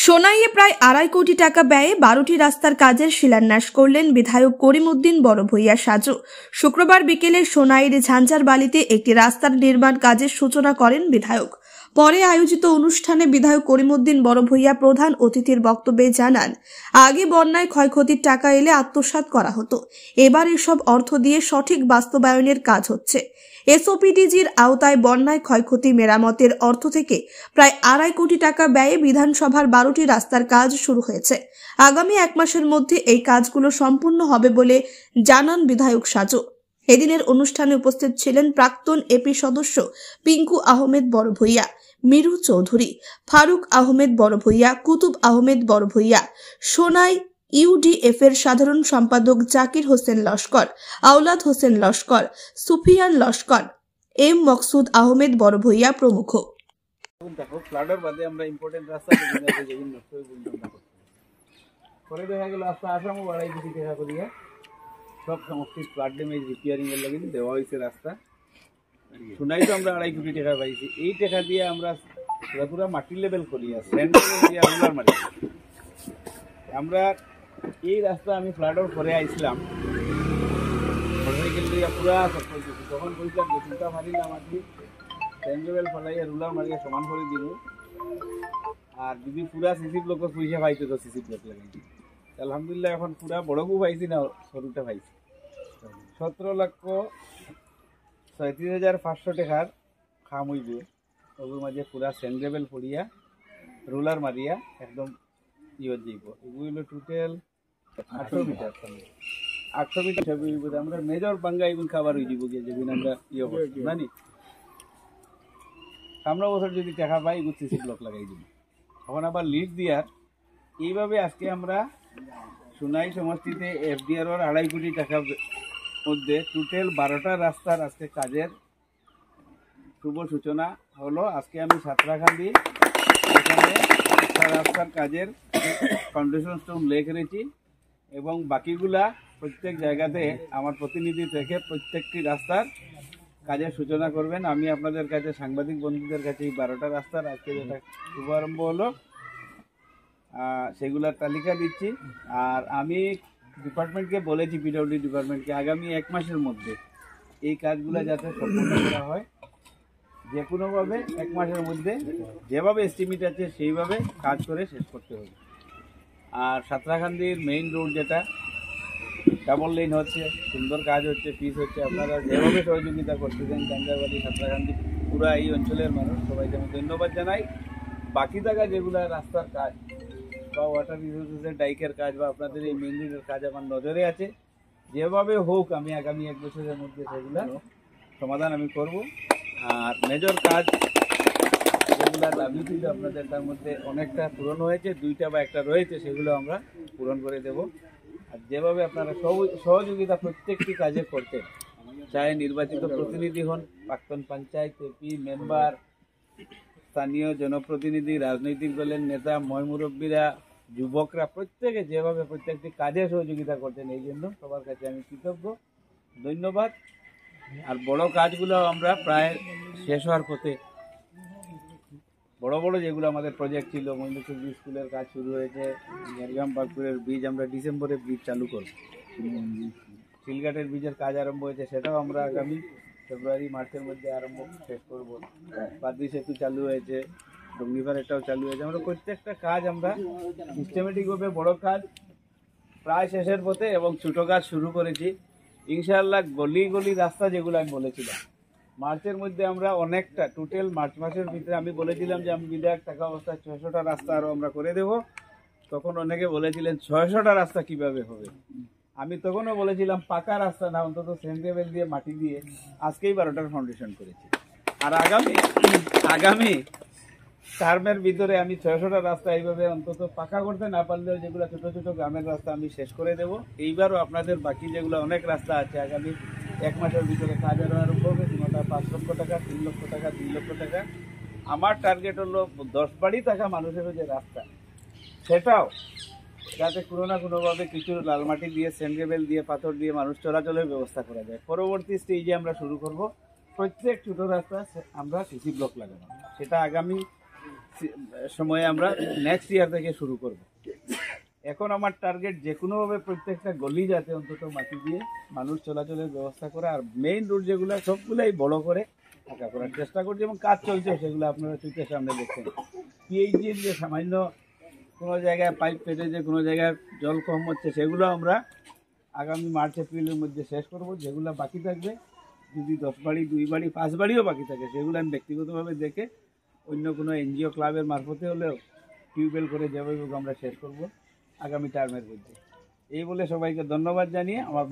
সোনাইয়ে প্রায় 2.5 কোটি টাকা ব্যয়ে 12টি রাস্তার কাজের শিলান্যাস করলেন বিধায়ক করিমউদ্দিন বড়ভূইয়া সাজু। শুক্রবার বিকেলে সোনাইয়ের ঝাঞ্ঝারবালিতে একটি রাস্তার নির্মাণ কাজের সূচনা করেন বিধায়ক। পরে আয়োজিত অনুষ্ঠানে বিধায়ক করিমউদ্দিন বড়ভূইয়া প্রধান অতিথির বক্তব্যে জানান, আগে বন্যায় ক্ষয়ক্ষতির টাকা এলে আত্মসাৎ করা হতো, এবার এসব অর্থ দিয়ে সঠিক বাস্তবায়নের কাজ হচ্ছে। এসওপিডিজির আওতায় বন্যায় ক্ষয়ক্ষতি মেরামতের অর্থ থেকে প্রায় 2.5 কোটি টাকা ব্যয়ে বিধানসভার 12টি রাস্তার কাজ শুরু হয়েছে। আগামী 1 মাসের মধ্যে এই কাজগুলো সম্পূর্ণ হবে বলে জানান বিধায়ক সাজু। এদিনের অনুষ্ঠানে উপস্থিত ছিলেন প্রাক্তন এপি সদস্য পিঙ্কু আহমেদ বড়ভূইয়া, মিরু চৌধুরী, ফারুক আহমেদ বড়ভূইয়া, কুতুব আহমেদ বড়ভূইয়া, সোনাই ইউডিএফ এর সাধারণ সম্পাদক জাকির হোসেন লস্কর, আওলাদ হোসেন লস্কর, সুফিয়ান লস্কর, এম মকসুদ আহমেদ বড়ভূইয়া প্রমুখ। দেখো ফ্লাডের বাদে আমরা ইম্পর্টেন্ট রাস্তা পরে দেখা গেল রাস্তা আসামও 2.5 কোটি টাকা করিয়া সব সমস্ত ফ্লাড ড্যামেজ রিপেয়ারিং এর লাগে দেওয়া হয়েছে রাস্তা। সোনাই তো আমরা 2.5 কোটি টাকা পাইছি। এই টাকা দিয়ে আমরা পুরা মাটি লেভেল করিয়া স্যান্ড দিয়ে রোলার মারি। আমরা এই রাস্তা আমি ফ্লাডের পরে আইছিলাম, পুরা তখন কইছিলাম যে চিন্তা মারি না মাটি স্যান্ড লেভেল ফলাইয়া রোলার মারিয়া সমান করে দিব, আর যদি পুরা সিসি ব্লকের পয়সা পাইতো তো সিসি ব্লক লাগাইছি। আলহামদুলিল্লাহ এখন পুরা বড়কু পাইছি না সরুটা পাইছি। 17,37,500 টাকার খাম হইব। ওগুলোর মাঝে পুরা স্যান্ড লেভেল পড়িয়া রোলার মারিয়া একদম ইয়ে যাইব। এগুলো টোটাল 800 মিটার 800 মিটার হইব। আমরা মেজর বাঙ্গা এগুলো খাবার হয়ে যাব গিয়ে যেগুলো আমরা ইয়ে করছি জানি। সামনে বছর যদি টাকা পাই এগুলো সিসি ব্লক লাগাই দিব। এখন আবার লিড দিয়ার এইভাবে আজকে আমরা সোনাই সমষ্টিতে এফডিআর 2.5 কোটি টাকার মধ্যে টোটাল 12টা রাস্তার আজকে কাজের শুভ সূচনা হলো। আজকে আমি সাঁতরাখান্দি এখানে একটা রাস্তার কাজের ফাউন্ডেশন স্টোন লে করেছি এবং বাকিগুলা প্রত্যেক জায়গাতে আমার প্রতিনিধি থেকে প্রত্যেকটি রাস্তার কাজের সূচনা করবেন। আমি আপনাদের কাছে সাংবাদিক বন্ধুদের কাছে এই 12টা রাস্তার আজকে যেটা শুভারম্ভ হলো সেগুলোর তালিকা দিচ্ছি। আর আমি ডিপার্টমেন্টকে বলেছি, পিডব্লিউডি ডিপার্টমেন্টকে, আগামী 1 মাসের মধ্যে এই কাজগুলো যাতে সম্পূর্ণ করা হয়, যে কোনোভাবে 1 মাসের মধ্যে যেভাবে এস্টিমেট আছে সেইভাবে কাজ করে শেষ করতে হবে। আর সাঁতরাখান্দির মেইন রোড যেটা ডাবল লেন হচ্ছে, সুন্দর কাজ হচ্ছে, পিচ হচ্ছে, আপনারা যেভাবে সহযোগিতা করতেছেন ঝাঞ্ঝারবালি সাঁতরাখান্দি পুরা এই অঞ্চলের মানুষ সবাইকে আমি ধন্যবাদ জানাই। বাকি থাকা যেগুলো রাস্তার কাজ বা ওয়াটার রিসোর্সেসের ডাইকের কাজ বা আপনাদের এই মেইন রোডের কাজ আমার নজরে আছে, যেভাবে হোক আমি আগামী 1 বছরের মধ্যে সেগুলো সমাধান আমি করব। আর মেজর কাজ যেগুলো দাবি ছিল আপনাদের তার মধ্যে অনেকটা পূরণ হয়েছে, 2টা বা 1টা রয়েছে, সেগুলো আমরা পূরণ করে দেব। আর যেভাবে আপনারা সহযোগিতা প্রত্যেকটি কাজে করতেন, চাहे নির্বাচিত প্রতিনিধি হন, প্রাক্তন পঞ্চায়েত এপি মেম্বার, স্থানীয় জনপ্রতিনিধি, রাজনৈতিক দলের নেতা, ময়মুরব্বীরা, যুবকরা, প্রত্যেকে যেভাবে প্রত্যেকটি কাজে সহযোগিতা করতেন, এই জন্য সবার কাছে আমি কৃতজ্ঞ, ধন্যবাদ। আর বড় কাজগুলো আমরা প্রায় শেষ হওয়ার পথে। বড় বড় যেগুলো আমাদের প্রজেক্ট ছিল, মহিন্দ্র স্কুলের কাজ শুরু হয়েছে, ঝাড়গ্রাম পার্কপুরের ব্রিজ আমরা ডিসেম্বরে ব্রিজ চালু করব, শিলঘাটের ব্রিজের কাজ আরম্ভ হয়েছে, সেটাও আমরা আগামী ফেব্রুয়ারি মার্চের মধ্যে আরম্ভ শেষ করব। পাদ্রি সেতু চালু হয়েছে, ডুঙ্গিপাড়াটাও চালু হয়েছে। আমরা প্রত্যেকটা কাজ আমরা সিস্টেমেটিকভাবে বড় কাজ প্রায় শেষের পথে এবং ছোটো কাজ শুরু করেছি। ইনশাআল্লাহ গলি গলি রাস্তা যেগুলো আমি বলেছিলাম মার্চের মধ্যে আমরা অনেকটা টোটাল মার্চ মাসের ভিতরে আমি বলেছিলাম যে আমি বিধায়ক থাকা অবস্থায় 600টা রাস্তা আরও আমরা করে দেব। তখন অনেকে বলেছিলেন 600টা রাস্তা কিভাবে হবে। আমি তখনও বলেছিলাম পাকা রাস্তা না, অন্তত স্যান্ড লেভেল দিয়ে মাটি দিয়ে আজকেই 12টার ফাউন্ডেশন করেছি। আর আগামী টার্মের ভিতরে আমি 600টা রাস্তা এইভাবে অন্তত পাকা করতে না পারলেও যেগুলো ছোটো ছোটো গ্রামের রাস্তা আমি শেষ করে দেব। এইবারও আপনাদের বাকি যেগুলো অনেক রাস্তা আছে আগামী 1 মাসের ভিতরে কাজ আরম্ভ হবে। কোনোটা 5 লক্ষ টাকা, 3 লক্ষ টাকা, 2 লক্ষ টাকা। আমার টার্গেট হলো 10 বাড়ি থাকা মানুষেরও যে রাস্তা, সেটাও যাতে কোনো না কোনোভাবে কিছু লাল মাটি দিয়ে, স্যান্ড লেভেল দিয়ে, পাথর দিয়ে মানুষ চলাচলের ব্যবস্থা করা যায়। পরবর্তী স্টেজে আমরা শুরু করব প্রত্যেক ছোটো রাস্তা আমরা সিসি ব্লক লাগানো, সেটা আগামী সময়ে আমরা নেক্সট ইয়ার থেকে শুরু করব। এখন আমার টার্গেট যে কোনোভাবে প্রত্যেকটা গলি যাতে অন্তত মাটি দিয়ে মানুষ চলাচলের ব্যবস্থা করে, আর মেইন রোড যেগুলো সবগুলাই বড় করে ফাঁকা করার চেষ্টা করছি এবং কাজ চলছে, সেগুলো আপনারা চোখের সামনে দেখছেন। পিএইচডির যে সামান্য কোনো জায়গায় পাইপ ফেটেছে, কোনো জায়গায় জল কম হচ্ছে, সেগুলো আমরা আগামী মার্চ এপ্রিলের মধ্যে শেষ করব। যেগুলো বাকি থাকবে, যদি 10 বাড়ি 2 বাড়ি 5 বাড়িও বাকি থাকে, সেগুলো আমি ব্যক্তিগতভাবে দেখে অন্য কোনো এনজিও ক্লাবের মারফতে হলেও টিউবওয়েল করে যেভাবে আমরা শেষ করব আগামী টার্মের মধ্যে। এই বলে সবাইকে ধন্যবাদ জানিয়ে আমার